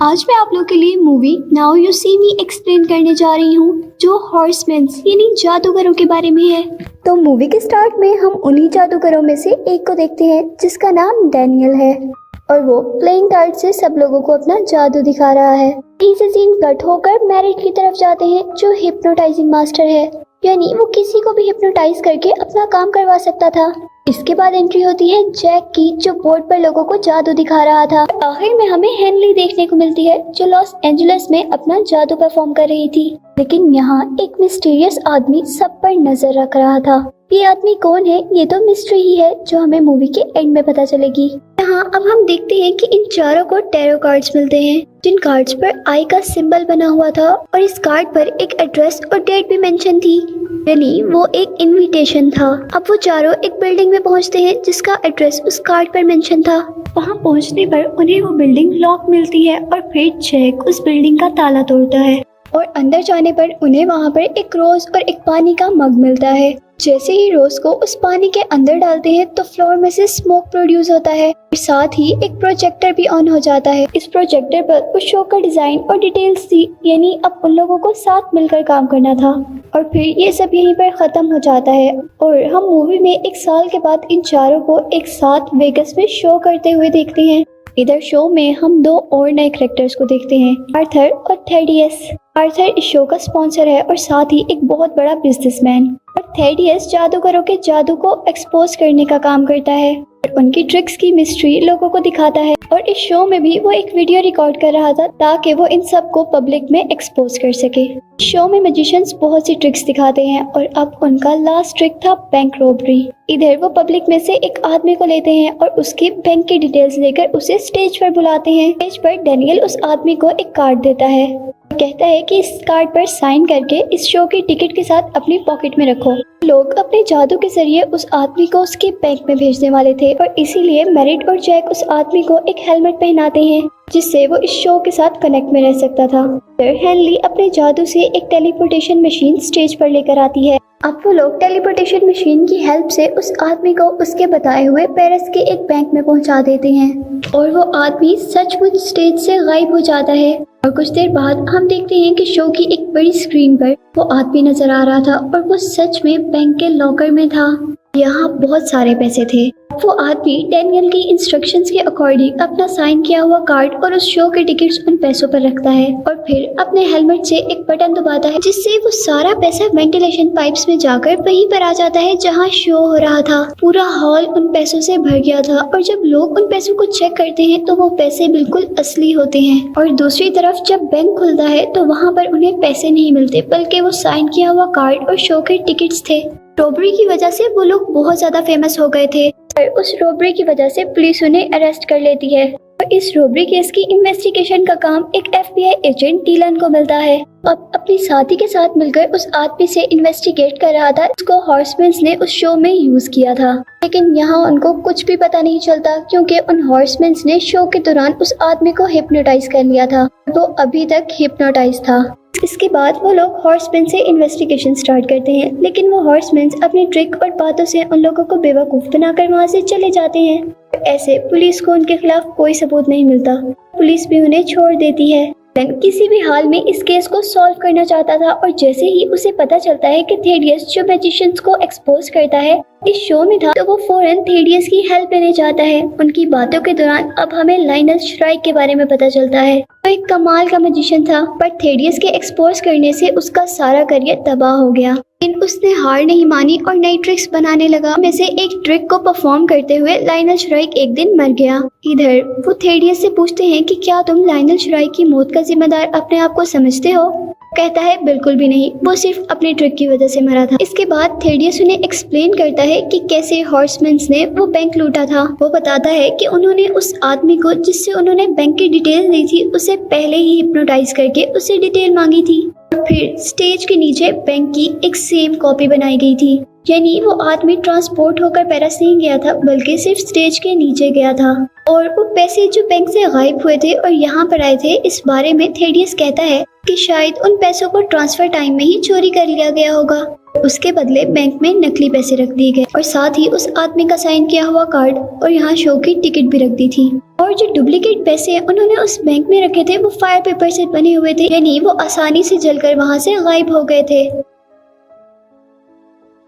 आज मैं आप लोग के लिए movie Now You See Me explain करने जा रही हूँ जो हॉर्समैन यानी जादूगरों के बारे में है। तो मूवी के स्टार्ट में हम उन्हीं जादूगरों में से एक को देखते हैं जिसका नाम डैनियल है और वो प्लेइंग कार्ड से सब लोगों को अपना जादू दिखा रहा है। इसे सीन कट होकर मैरिड की तरफ जाते हैं जो हिप्नोटाइजिंग मास्टर है, यानी वो किसी को भी हिप्नोटाइज करके अपना काम करवा सकता था। इसके बाद एंट्री होती है जैक की जो बोर्ड पर लोगों को जादू दिखा रहा था। आखिर में हमें हेनली देखने को मिलती है जो लॉस एंजलिस में अपना जादू परफॉर्म कर रही थी, लेकिन यहाँ एक मिस्टीरियस आदमी सब पर नजर रख रहा था। ये आदमी कौन है ये तो मिस्ट्री ही है जो हमें मूवी के एंड में पता चलेगी। यहाँ अब हम देखते हैं कि इन चारों को टैरो कार्ड्स मिलते हैं जिन कार्ड्स पर आई का सिंबल बना हुआ था और इस कार्ड पर एक एड्रेस और डेट भी मेंशन थी, यानी वो एक इनविटेशन था। अब वो चारों एक बिल्डिंग में पहुंचते हैं जिसका एड्रेस उस कार्ड पर मेंशन था। वहां पहुंचने पर उन्हें वो बिल्डिंग लॉक मिलती है और फिर जैक उस बिल्डिंग का ताला तोड़ता है और अंदर जाने पर उन्हें वहां पर एक रोज और एक पानी का मग मिलता है। जैसे ही रोज को उस पानी के अंदर डालते हैं तो फ्लोर में से स्मोक प्रोड्यूस होता है और साथ ही एक प्रोजेक्टर भी ऑन हो जाता है। इस प्रोजेक्टर पर उस शो का डिजाइन और डिटेल्स थी, यानी अब उन लोगों को साथ मिलकर काम करना था। और फिर ये सब यहीं पर खत्म हो जाता है और हम मूवी में एक साल के बाद इन चारों को एक साथ वेगस में शो करते हुए देखते हैं। इधर शो में हम दो और नए कैरेक्टर्स को देखते हैं, आर्थर और थेडियस। आर्थर इस शो का स्पॉन्सर है और साथ ही एक बहुत बड़ा बिजनेसमैन, और थेडियस जादूगरों के जादू को एक्सपोज करने का काम करता है और उनकी ट्रिक्स की मिस्ट्री लोगों को दिखाता है। और इस शो में भी वो एक वीडियो रिकॉर्ड कर रहा था ताकि वो इन सब को पब्लिक में एक्सपोज कर सके। शो में मैजिशियंस बहुत सी ट्रिक्स दिखाते हैं और अब उनका लास्ट ट्रिक था बैंक रॉबरी। इधर वो पब्लिक में से एक आदमी को लेते हैं और उसकी बैंक की डिटेल्स लेकर उसे स्टेज पर बुलाते हैं। स्टेज पर डैनियल उस आदमी को एक कार्ड देता है, कहता है कि इस कार्ड पर साइन करके इस शो की टिकट के साथ अपनी पॉकेट में रखो। लोग अपने जादू के जरिए उस आदमी को उसके बैंक में भेजने वाले थे और इसीलिए मैरिड और जैक उस आदमी को एक हेलमेट पहनाते हैं जिससे वो इस शो के साथ कनेक्ट में रह सकता था। फिर हेनली अपने जादू से एक टेलीपोर्टेशन मशीन स्टेज पर लेकर आती है। अब वो लोग टेलीपोर्टेशन मशीन की हेल्प से उस आदमी को उसके बताए हुए पेरिस के एक बैंक में पहुंचा देते हैं और वो आदमी सचमुच स्टेज से गायब हो जाता है। और कुछ देर बाद हम देखते हैं कि शो की एक बड़ी स्क्रीन पर वो आदमी नजर आ रहा था और वो सच में बैंक के लॉकर में था। यहाँ बहुत सारे पैसे थे। वो आदमी डैनियल की इंस्ट्रक्शंस के अकॉर्डिंग अपना साइन किया हुआ कार्ड और उस शो के टिकट्स उन पैसों पर रखता है और फिर अपने हेलमेट से एक बटन दबाता है जिससे वो सारा पैसा वेंटिलेशन पाइप्स में जाकर वहीं पर आ जाता है जहाँ शो हो रहा था। पूरा हॉल उन पैसों से भर गया था और जब लोग उन पैसों को चेक करते हैं तो वो पैसे बिल्कुल असली होते हैं। और दूसरी तरफ जब बैंक खुलता है तो वहाँ पर उन्हें पैसे नहीं मिलते बल्कि वो साइन किया हुआ कार्ड और शो के टिकट्स थे। रॉबरी की वजह से वो लोग बहुत ज्यादा फेमस हो गए थे और उस रॉबरी की वजह से पुलिस उन्हें अरेस्ट कर लेती है और इस रॉबरी केस की इन्वेस्टिगेशन का काम एक FBI एजेंट डीलन को मिलता है। अब अपनी साथी के साथ मिलकर उस आदमी से इन्वेस्टिगेट कर रहा था जिसको हॉर्समैन्स ने उस शो में यूज किया था, लेकिन यहाँ उनको कुछ भी पता नहीं चलता क्योंकि उन हॉर्समैन्स ने शो के दौरान उस आदमी को हिप्नोटाइज कर लिया था। वो अभी तक हिप्नोटाइज था। इसके बाद वो लोग हॉर्समैन से इन्वेस्टिगेशन स्टार्ट करते हैं, लेकिन वो हॉर्समैन अपनी ट्रिक और बातों से उन लोगों को बेवकूफ बनाकर वहाँ से चले जाते हैं। ऐसे पुलिस को उनके खिलाफ कोई सबूत नहीं मिलता, पुलिस भी उन्हें छोड़ देती है। किसी भी हाल में इस केस को सॉल्व करना चाहता था और जैसे ही उसे पता चलता है कि थेडियस जो मैजिशियंस को एक्सपोज करता है इस शो में था तो वो फौरन थेडियस की हेल्प लेने जाता है। उनकी बातों के दौरान अब हमें लाइनस श्राइक के बारे में पता चलता है। वो एक कमाल का मैजिशियन था पर थेडियस के एक्सपोज करने से उसका सारा करियर तबाह हो गया, लेकिन उसने हार नहीं मानी और नई ट्रिक्स बनाने लगा। में से एक ट्रिक को परफॉर्म करते हुए लाइनल श्राइक एक दिन मर गया। इधर वो थेडियस से पूछते हैं कि क्या तुम लाइनल श्राइक की मौत का जिम्मेदार अपने आप को समझते हो? कहता है बिल्कुल भी नहीं, वो सिर्फ अपनी ट्रिक की वजह से मरा था। इसके बाद थेडियस उन्हें एक्सप्लेन करता है कि कैसे हॉर्समैन्स ने वो बैंक लूटा था। वो बताता है कि उन्होंने उस आदमी को जिससे उन्होंने बैंक की डिटेल दी थी उसे पहले ही हिप्नोटाइज करके उसे डिटेल मांगी थी और फिर स्टेज के नीचे बैंक की एक सेम कॉपी बनाई गई थी यानी वो आदमी ट्रांसपोर्ट होकर पैरिस नहीं गया था बल्कि सिर्फ स्टेज के नीचे गया था। और वो पैसे जो बैंक से गायब हुए थे और यहाँ पर आए थे, इस बारे में थेडियस कहता है कि शायद उन पैसों को ट्रांसफर टाइम में ही चोरी कर लिया गया होगा। उसके बदले बैंक में नकली पैसे रख दिए गए और साथ ही उस आदमी का साइन किया हुआ कार्ड और यहाँ शो की टिकट भी रख दी थी। और जो डुप्लीकेट पैसे उन्होंने उस बैंक में रखे थे वो फायर पेपर से बने हुए थे, यानी वो आसानी से जलकर वहाँ से गायब हो गए थे।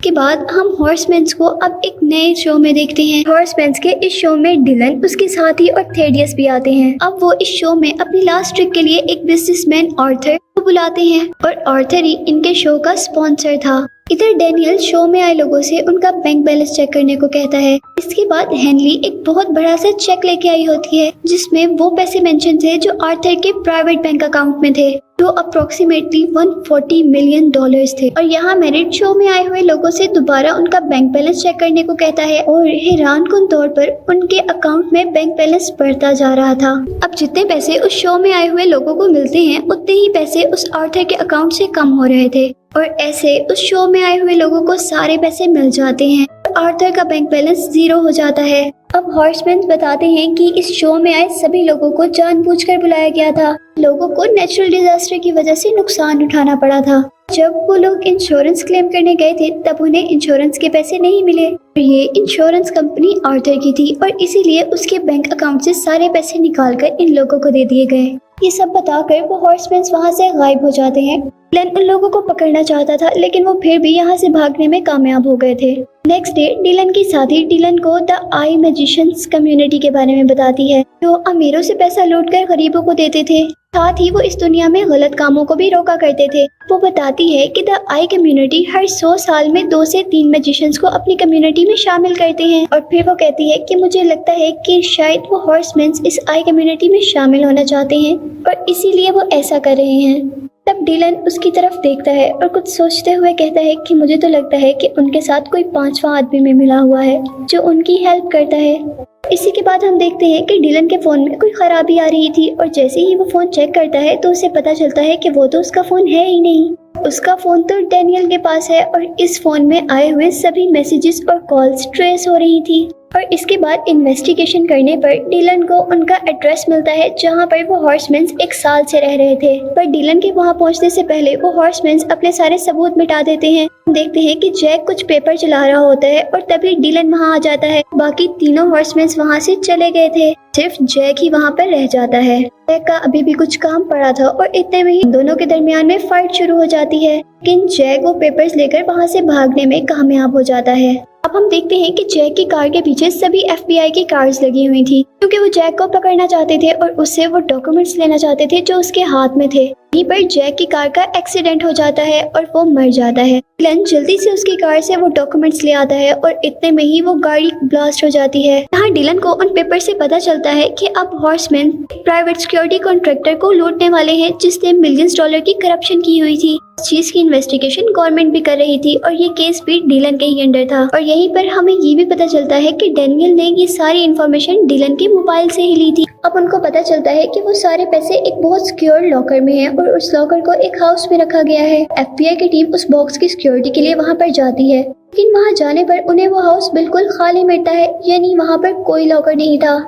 के बाद हम हॉर्समैन्स को अब एक नए शो में देखते हैं। हॉर्समैन्स के इस शो में डिलन, उसके साथी और थेडियस भी आते हैं। अब वो इस शो में अपनी लास्ट ट्रिक के लिए एक बिजनेसमैन आर्थर को बुलाते हैं और आर्थर ही इनके शो का स्पॉन्सर था। इधर डैनियल शो में आए लोगों से उनका बैंक बैलेंस चेक करने को कहता है। इसके बाद हेनली एक बहुत बड़ा सा चेक लेके आई होती है जिसमें वो पैसे मेंशन थे जो आर्थर के प्राइवेट बैंक अकाउंट में थे, जो अप्रोक्सीमेटली $140 मिलियन थे। और यहाँ मेरिट शो में आए हुए लोगों से दोबारा उनका बैंक बैलेंस चेक करने को कहता है और हैरानकुन तौर पर उनके अकाउंट में बैंक बैलेंस बढ़ता जा रहा था। अब जितने पैसे उस शो में आए हुए लोगों को मिलते हैं उतने ही पैसे उस आर्थर के अकाउंट से कम हो रहे थे और ऐसे उस शो में आए हुए लोगों को सारे पैसे मिल जाते हैं। आर्थर का बैंक बैलेंस 0 हो जाता है। अब हॉर्समैन बताते हैं कि इस शो में आए सभी लोगों को जानबूझकर बुलाया गया था। लोगों को नेचुरल डिजास्टर की वजह से नुकसान उठाना पड़ा था। जब वो लोग इंश्योरेंस क्लेम करने गए थे तब उन्हें इंश्योरेंस के पैसे नहीं मिले। ये इंश्योरेंस कंपनी आर्थर की थी और इसीलिए उसके बैंक अकाउंट से सारे पैसे निकालकर इन लोगों को दे दिए गए। ये सब बताकर वो हॉर्समैन वहाँ से गायब हो जाते हैं। डिलन उन लोगों को पकड़ना चाहता था लेकिन वो फिर भी यहाँ से भागने में कामयाब हो गए थे। नेक्स्ट डे डिलन की साथी डिलन को द आई मैजिशियंस कम्युनिटी के बारे में बताती है, जो अमीरों से पैसा लूटकर गरीबों को देते थे। साथ ही वो इस दुनिया में गलत कामों को भी रोका करते थे। वो बताती है कि द आई कम्युनिटी हर 100 साल में 2 से 3 मैजिशियंस को अपनी कम्युनिटी में शामिल करते हैं। और फिर वो कहती है कि मुझे लगता है कि शायद वो हॉर्समैन इस आई कम्युनिटी में शामिल होना चाहते हैं और इसीलिए वो ऐसा कर रहे हैं। तब डिलन उसकी तरफ देखता है और कुछ सोचते हुए कहता है कि मुझे तो लगता है कि उनके साथ कोई 5वां आदमी में मिला हुआ है जो उनकी हेल्प करता है। इसी के बाद हम देखते हैं कि डिलन के फोन में कोई खराबी आ रही थी और जैसे ही वो फोन चेक करता है तो उसे पता चलता है कि वो तो उसका फोन है ही नहीं। उसका फोन तो डैनियल के पास है और इस फोन में आए हुए सभी मैसेजेस और कॉल्स ट्रेस हो रही थी। और इसके बाद इन्वेस्टिगेशन करने पर डिलन को उनका एड्रेस मिलता है जहां पर वो हॉर्समैन 1 साल से रह रहे थे। पर डिलन के वहां पहुंचने से पहले वो हॉर्समैन अपने सारे सबूत मिटा देते हैं। देखते हैं कि जैक कुछ पेपर चला रहा होता है और तभी डिलन वहां आ जाता है। बाकी तीनों हॉर्समैन वहां से चले गए थे, सिर्फ जैक ही वहां पर रह जाता है। जैक का अभी भी कुछ काम पड़ा था और इतने में ही दोनों के दरमियान में फाइट शुरू हो जाती है, लेकिन जैक वो पेपर्स लेकर वहां से भागने में कामयाब हो जाता है। अब हम देखते हैं कि जैक की कार के पीछे सभी FBI की कार्स लगी हुई थी क्योंकि वो जैक को पकड़ना चाहते थे और उससे वो डॉक्यूमेंट्स लेना चाहते थे जो उसके हाथ में थे। वहीं पर जैक की कार का एक्सीडेंट हो जाता है और वो मर जाता है। डिलन जल्दी से उसकी कार से वो डॉक्यूमेंट्स ले आता है और इतने में ही वो गाड़ी ब्लास्ट हो जाती है। यहाँ डिलन को उन पेपर से पता चलता है कि अब हॉर्समैन प्राइवेट सिक्योरिटी कॉन्ट्रैक्टर को लूटने वाले हैं जिसने मिलियंस डॉलर की करप्शन की हुई थी। इस चीज की इन्वेस्टिगेशन गवर्नमेंट भी कर रही थी और ये केस भी डिलन के ही अंडर था। और यहीं पर हमें ये भी पता चलता है कि डैनियल ने ये सारी इन्फॉर्मेशन डिलन के मोबाइल से ही ली थी। अब उनको पता चलता है कि वो सारे पैसे एक बहुत सिक्योर लॉकर में हैं और उस लॉकर को एक हाउस में रखा गया है। FBI की टीम उस बॉक्स की सिक्योरिटी के लिए वहाँ पर जाती है, लेकिन वहाँ जाने पर उन्हें वो हाउस बिल्कुल खाली मिलता है, यानी वहाँ पर कोई लॉकर नहीं था।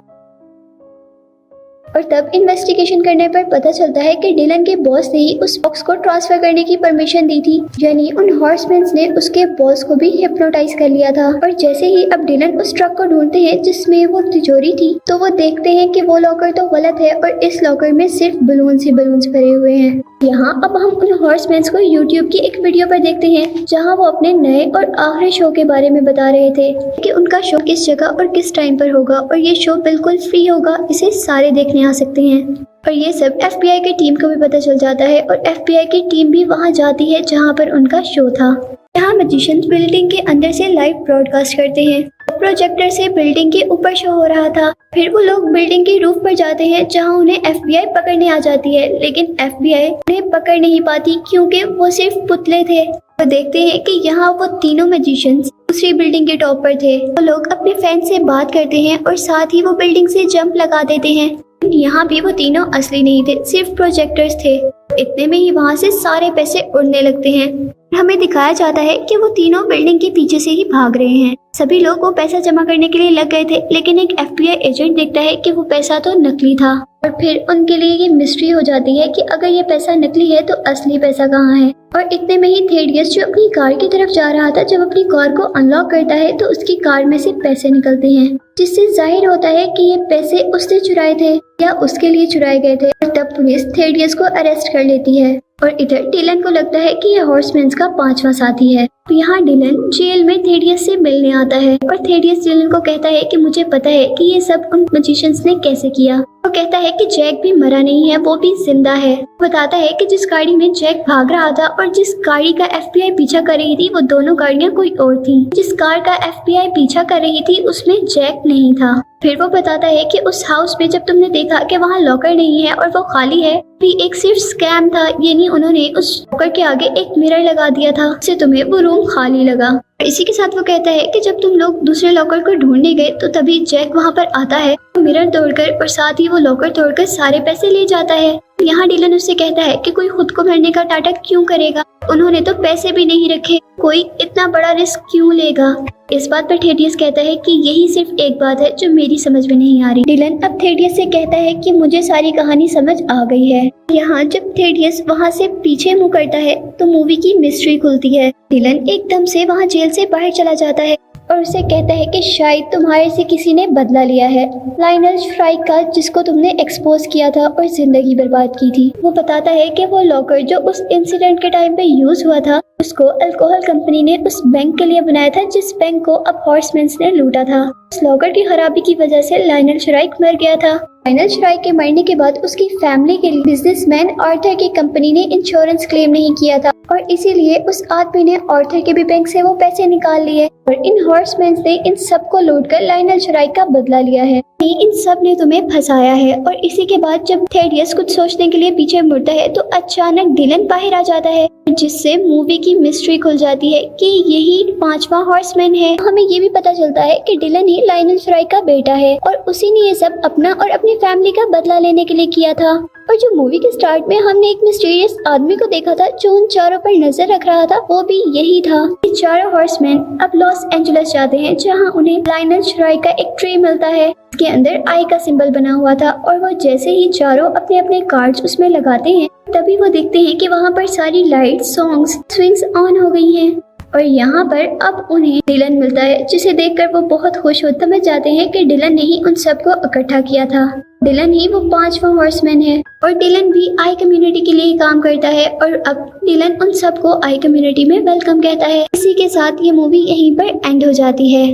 और तब इन्वेस्टिगेशन करने पर पता चलता है कि डिलन के बॉस ने ही उस बॉक्स को ट्रांसफर करने की परमिशन दी थी, यानी उन हॉर्समैन ने उसके बॉस को भी हिप्नोटाइज कर लिया था। और जैसे ही अब डिलन उस ट्रक को ढूंढते हैं जिसमें वो तिजोरी थी तो वो देखते हैं कि वो लॉकर तो गलत है और इस लॉकर में सिर्फ बलून्स ही बलून्स भरे हुए हैं। यहाँ अब हम उन हॉर्समैन को यूट्यूब की एक वीडियो पर देखते हैं जहाँ वो अपने नए और आखिरी शो के बारे में बता रहे थे कि उनका शो किस जगह और किस टाइम पर होगा और ये शो बिल्कुल फ्री होगा, इसे सारे देखने आ सकते हैं। और ये सब FBI की टीम को भी पता चल जाता है और FBI की टीम भी वहाँ जाती है जहाँ पर उनका शो था। यहाँ मैजिशियंस बिल्डिंग के अंदर से लाइव ब्रॉडकास्ट करते हैं। प्रोजेक्टर से बिल्डिंग के ऊपर शो हो रहा था। फिर वो लोग बिल्डिंग के रूफ पर जाते हैं जहाँ उन्हें FBI पकड़ने आ जाती है, लेकिन FBI उन्हें पकड़ नहीं पाती क्योंकि वो सिर्फ पुतले थे। तो देखते हैं कि यहाँ वो तीनों मैजिशियंस दूसरी बिल्डिंग के टॉप पर थे। वो लोग अपने फैन से बात करते हैं और साथ ही वो बिल्डिंग से जंप लगा देते हैं। यहाँ भी वो तीनों असली नहीं थे, सिर्फ प्रोजेक्टर्स थे। इतने में ही वहाँ से सारे पैसे उड़ने लगते हैं। हमें दिखाया जाता है कि वो तीनों बिल्डिंग के पीछे से ही भाग रहे हैं। सभी लोग वो पैसा जमा करने के लिए लग गए थे, लेकिन एक FBI एजेंट देखता है कि वो पैसा तो नकली था। और फिर उनके लिए ये मिस्ट्री हो जाती है कि अगर ये पैसा नकली है तो असली पैसा कहाँ है। और इतने में ही थेडियस जो अपनी कार की तरफ जा रहा था, जब अपनी कार को अनलॉक करता है तो उसकी कार में से पैसे निकलते हैं, जिससे जाहिर होता है कि ये पैसे उसने चुराए थे या उसके लिए चुराए गए थे। और तब पुलिस थेडियस को अरेस्ट कर लेती है। और इधर डिलन को लगता है कि ये हॉर्समैन्स का 5वां साथी है। तो यहाँ डिलन जेल में थेडियस से मिलने आता है और थेडियस डिलन को कहता है कि मुझे पता है कि ये सब उन मैजिशियंस ने कैसे किया। वो कहता है कि जैक भी मरा नहीं है, वो भी जिंदा है। बताता है कि जिस गाड़ी में जैक भाग रहा था और जिस गाड़ी का FBI पीछा कर रही थी, वो दोनों गाड़ियाँ कोई और थी। जिस कार का FBI पीछा कर रही थी उसमें जैक नहीं था। फिर वो बताता है कि उस हाउस में जब तुमने देखा कि वहाँ लॉकर नहीं है और वो खाली है, भी एक सिर्फ स्कैम था, यानी उन्होंने उस लॉकर के आगे एक मिरर लगा दिया था, जिससे तुम्हें वो रूम खाली लगा। इसी के साथ वो कहता है कि जब तुम लोग दूसरे लॉकर को ढूंढने गए तो तभी जैक वहाँ पर आता है, मिरर तोड़कर और साथ ही वो लॉकर तोड़कर सारे पैसे ले जाता है। यहाँ डिलन उससे कहता है कि कोई खुद को मरने का नाटक क्यों करेगा, उन्होंने तो पैसे भी नहीं रखे, कोई इतना बड़ा रिस्क क्यों लेगा। इस बात पर थेडियस कहता है कि यही सिर्फ एक बात है जो मेरी समझ में नहीं आ रही। डिलन अब थेडियस से कहता है कि मुझे सारी कहानी समझ आ गई है। यहाँ जब थेडियस वहाँ से पीछे मुँह करता है तो मूवी की मिस्ट्री खुलती है। डिलन एकदम से वहाँ जेल से बाहर चला जाता है और उसे कहता है कि शायद तुम्हारे से किसी ने बदला लिया है, लाइनल श्राइक का, जिसको तुमने एक्सपोज किया था और जिंदगी बर्बाद की थी। वो बताता है कि वो लॉकर जो उस इंसिडेंट के टाइम पे यूज हुआ था, उसको अल्कोहल कंपनी ने उस बैंक के लिए बनाया था जिस बैंक को अब हॉर्समैन्स ने लूटा था। उस लॉकर की खराबी की वजह से लाइनल श्राइक मर गया था। लाइनल श्राइक के मरने के बाद उसकी फैमिली के लिए बिजनेसमैन आर्थर की कंपनी ने इंश्योरेंस क्लेम नहीं किया था और इसीलिए उस आदमी ने आर्थर के भी बैंक से वो पैसे निकाल लिए और इन हॉर्समैन्स ने इन सबको लूट कर लाइनल श्राइक का बदला लिया है। इन सब ने तुम्हें फंसाया है। और इसी के बाद जब थेडियस कुछ सोचने के लिए पीछे मुड़ता है तो अचानक डिलन बाहर आ जाता है, जिससे मूवी की मिस्ट्री खुल जाती है कि यही 5वां हॉर्समैन है। हमें ये भी पता चलता है कि डिलन ही लाइनल श्राइक का बेटा है और उसी ने ये सब अपना और अपनी फैमिली का बदला लेने के लिए किया था। और जो मूवी के स्टार्ट में हमने एक मिस्टीरियस आदमी को देखा था जो उन चारों पर नजर रख रहा था, वो भी यही था। ये चारों हॉर्समैन अब लॉस एंजलिस जाते हैं, जहां उन्हें लाइनल श्राइक का एक ट्री मिलता है, इसके अंदर आई का सिंबल बना हुआ था। और वो जैसे ही चारों अपने अपने कार्ड्स उसमें लगाते हैं, तभी वो देखते हैं कि वहाँ पर सारी लाइट, सॉन्ग्स, स्विंग्स ऑन हो गई हैं। और यहाँ पर अब उन्हें डिलन मिलता है, जिसे देखकर वो बहुत खुश होते समझ जाते हैं कि डिलन ने ही उन सबको इकट्ठा किया था। डिलन ही वो 5वां हॉर्समैन है और डिलन भी आई कम्युनिटी के लिए काम करता है और अब डिलन उन सबको आई कम्युनिटी में वेलकम कहता है। इसी के साथ ये मूवी यहीं पर एंड हो जाती है।